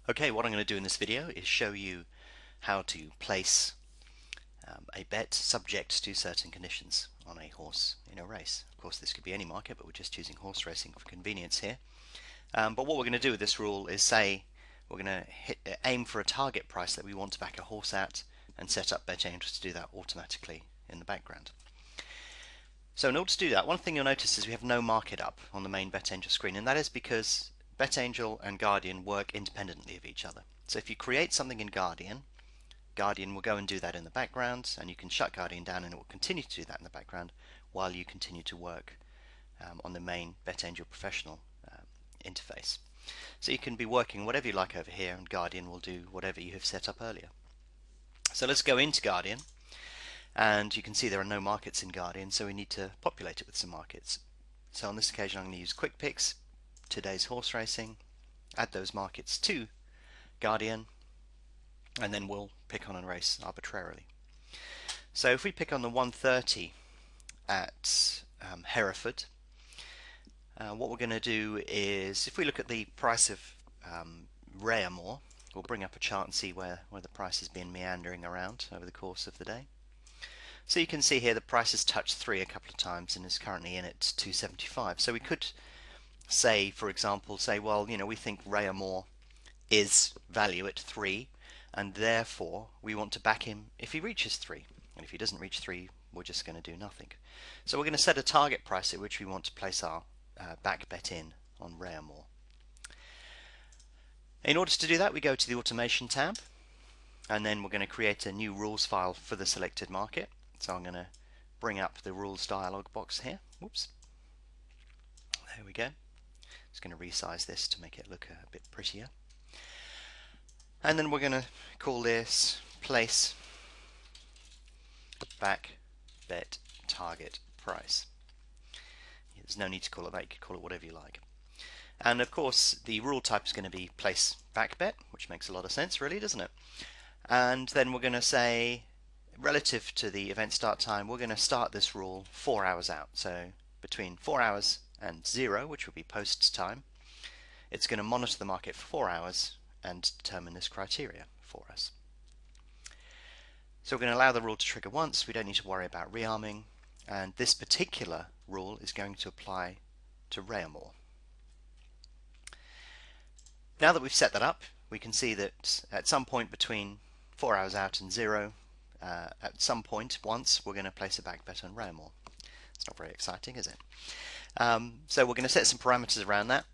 Okay, what I'm going to do in this video is show you how to place a bet subject to certain conditions on a horse in a race. Of course, this could be any market, but we're just choosing horse racing for convenience here. But what we're going to do with this rule is say we're going to aim for a target price that we want to back a horse at and set up BetAngel to do that automatically in the background. So in order to do that, one thing you'll notice is we have no market up on the main BetAngel screen, and that is because BetAngel and Guardian work independently of each other. So if you create something in Guardian, Guardian will go and do that in the background, and you can shut Guardian down and it will continue to do that in the background while you continue to work on the main BetAngel Professional interface. So you can be working whatever you like over here, and Guardian will do whatever you have set up earlier. So let's go into Guardian, and you can see there are no markets in Guardian, so we need to populate it with some markets. So on this occasion I'm going to use Quick Picks, today's horse racing, add those markets to Guardian, and then we'll pick on a race arbitrarily. So if we pick on the 130 at Hereford, what we're going to do is, if we look at the price of Rayamore, we'll bring up a chart and see where the price has been meandering around over the course of the day. So you can see here the price has touched 3 a couple of times and is currently in at 275. So we could say, for example, well, we think Rayamore is value at 3, and therefore we want to back him if he reaches 3. And if he doesn't reach 3, we're just going to do nothing. So we're going to set a target price at which we want to place our back bet in on Rayamore. In order to do that, we go to the Automation tab, and then we're going to create a new rules file for the selected market. So I'm going to bring up the rules dialog box here. Whoops. There we go. Just going to resize this to make it look a bit prettier. And then we're going to call this place back bet target price. There's no need to call it that, you could call it whatever you like. And of course the rule type is going to be place back bet, which makes a lot of sense really, doesn't it? And then we're going to say, relative to the event start time, we're going to start this rule 4 hours out. So between 4 hours and 0, which will be post time, it's going to monitor the market for 4 hours and determine this criteria for us. So we're going to allow the rule to trigger once. We don't need to worry about rearming, and this particular rule is going to apply to Rayamore. Now that we've set that up, we can see that at some point between 4 hours out and 0, at some point once, we're going to place a back bet on Rayamore. It's not very exciting, is it? So we're going to set some parameters around that.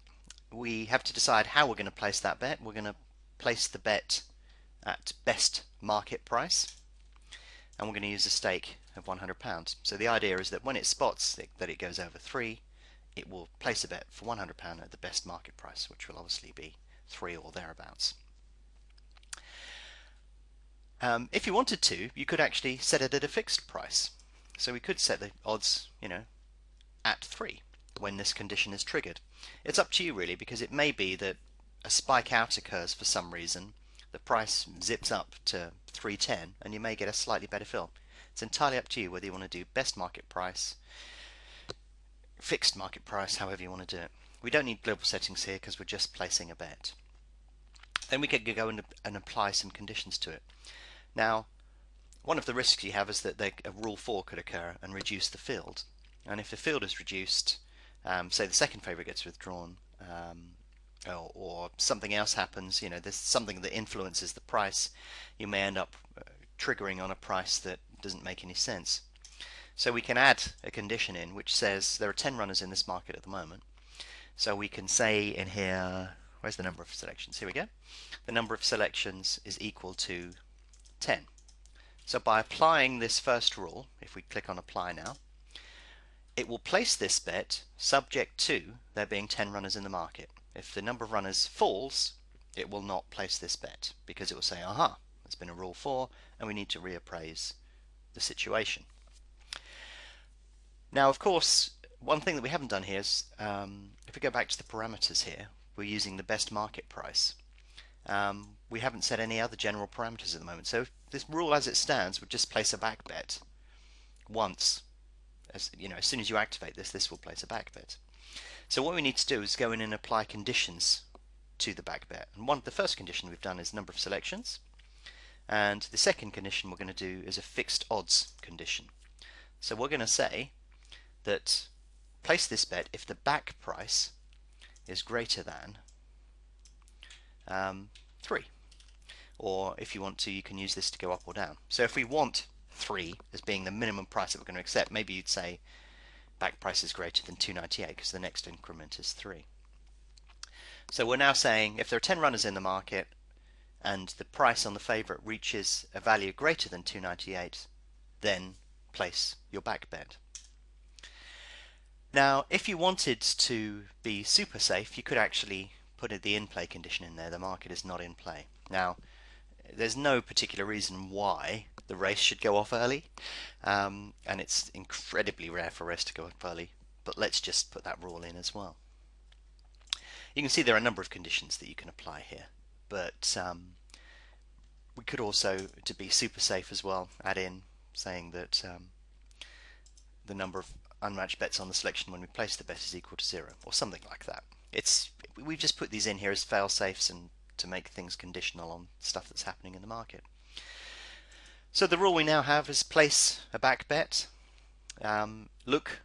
We have to decide how we're going to place that bet. We're going to place the bet at best market price, and we're going to use a stake of £100. So the idea is that when it spots that it goes over 3, it will place a bet for £100 at the best market price, which will obviously be 3 or thereabouts. If you wanted to, you could actually set it at a fixed price. So we could set the odds, at 3 when this condition is triggered. It's up to you really, because it may be that a spike out occurs for some reason, the price zips up to 310, and you may get a slightly better fill. It's entirely up to you whether you want to do best market price, fixed market price, however you want to do it. We don't need global settings here because we're just placing a bet. Then we could go and apply some conditions to it. Now, one of the risks you have is that a rule 4 could occur and reduce the field. And if the field is reduced, say the second favourite gets withdrawn, or something else happens, there's something that influences the price, you may end up triggering on a price that doesn't make any sense. So we can add a condition in which says there are 10 runners in this market at the moment. So we can say in here, where's the number of selections? Here we go. The number of selections is equal to 10. So by applying this first rule, if we click on apply now, it will place this bet subject to there being 10 runners in the market. If the number of runners falls, it will not place this bet, because it will say, aha, there's been a rule 4 and we need to reappraise the situation. Now of course, one thing that we haven't done here is, if we go back to the parameters here, we're using the best market price. We haven't set any other general parameters at the moment, so this rule as it stands would just place a back bet once. As soon as you activate this will place a back bet. So what we need to do is go in and apply conditions to the back bet. And the first condition we've done is number of selections, and the second condition we're going to do is a fixed odds condition. So we're going to say that place this bet if the back price is greater than 3. Or if you want to, you can use this to go up or down. So if we want 3 as being the minimum price that we're going to accept, maybe you'd say back price is greater than 298 because the next increment is 3. So we're now saying if there are 10 runners in the market and the price on the favourite reaches a value greater than 298, then place your back bet. Now, if you wanted to be super safe, you could actually put the in-play condition in there. The market is not in play. Now, there's no particular reason why the race should go off early, and it's incredibly rare for a race to go off early, but let's just put that rule in as well. You can see there are a number of conditions that you can apply here, but we could also, to be super safe as well, add in saying that the number of unmatched bets on the selection when we place the bet is equal to 0, or something like that. We've just put these in here as fail-safes and to make things conditional on stuff that's happening in the market. So the rule we now have is place a back bet, look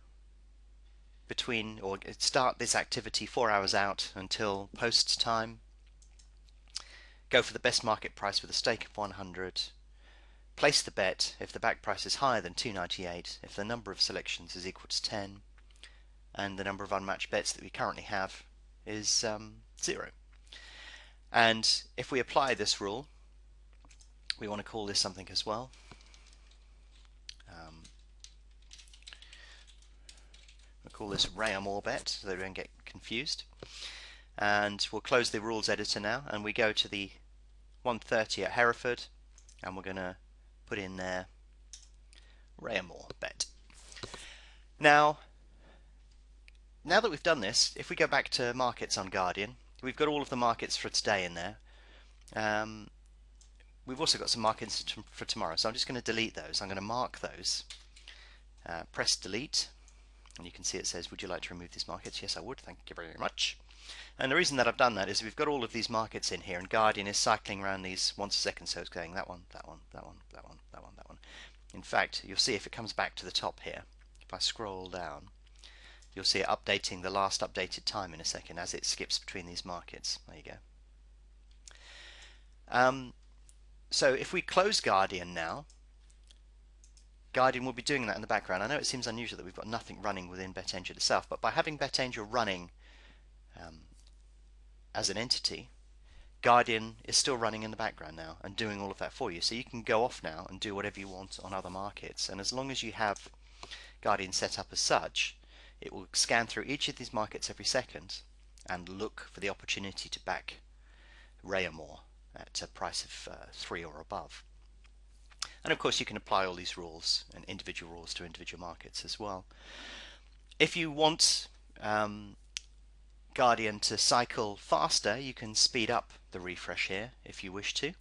between, or start this activity 4 hours out until post time, go for the best market price with a stake of 100, place the bet if the back price is higher than 298, if the number of selections is equal to 10, and the number of unmatched bets that we currently have is 0. And if we apply this rule, we want to call this something as well. We'll call this Ray or bet so that we don't get confused. And we'll close the rules editor now, and we go to the 1:30 at Hereford, and we're going to put in there Ray bet. Now that we've done this, if we go back to markets on Guardian, we've got all of the markets for today in there. We've also got some markets for tomorrow, so I'm just going to delete those. I'm going to mark those. Press delete, and you can see it says, would you like to remove these markets? Yes, I would. Thank you very much. And the reason that I've done that is we've got all of these markets in here, and Guardian is cycling around these once a second, so it's going that one, that one, that one, that one, that one, that one. In fact, you'll see if it comes back to the top here, if I scroll down, you'll see it updating the last updated time in a second as it skips between these markets. There you go. So if we close Guardian now, Guardian will be doing that in the background. I know it seems unusual that we've got nothing running within BetAngel itself, but by having BetAngel running as an entity, Guardian is still running in the background now and doing all of that for you. So you can go off now and do whatever you want on other markets, and as long as you have Guardian set up as such, it will scan through each of these markets every second and look for the opportunity to back Ray at a price of 3 or above. And of course you can apply all these rules and individual rules to individual markets as well. If you want Guardian to cycle faster, you can speed up the refresh here if you wish to.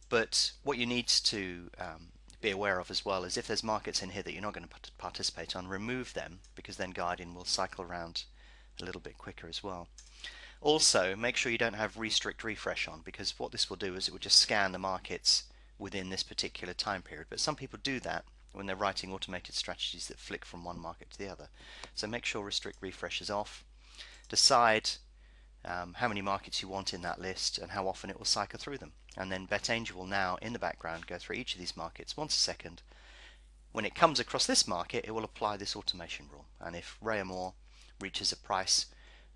But what you need to be aware of as well is if there's markets in here that you're not going to participate on, remove them, because then Guardian will cycle around a little bit quicker as well. Also, make sure you don't have restrict refresh on, because what this will do is it will just scan the markets within this particular time period. But some people do that when they're writing automated strategies that flick from one market to the other. So make sure restrict refresh is off. Decide how many markets you want in that list and how often it will cycle through them. And then BetAngel will now, in the background, go through each of these markets once a second. When it comes across this market, it will apply this automation rule. And if Ray reaches a price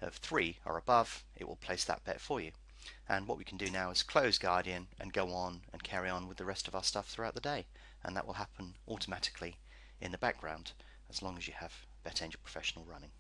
of 3 or above, it will place that bet for you. And what we can do now is close Guardian and go on and carry on with the rest of our stuff throughout the day. And that will happen automatically in the background as long as you have BetAngel Professional running.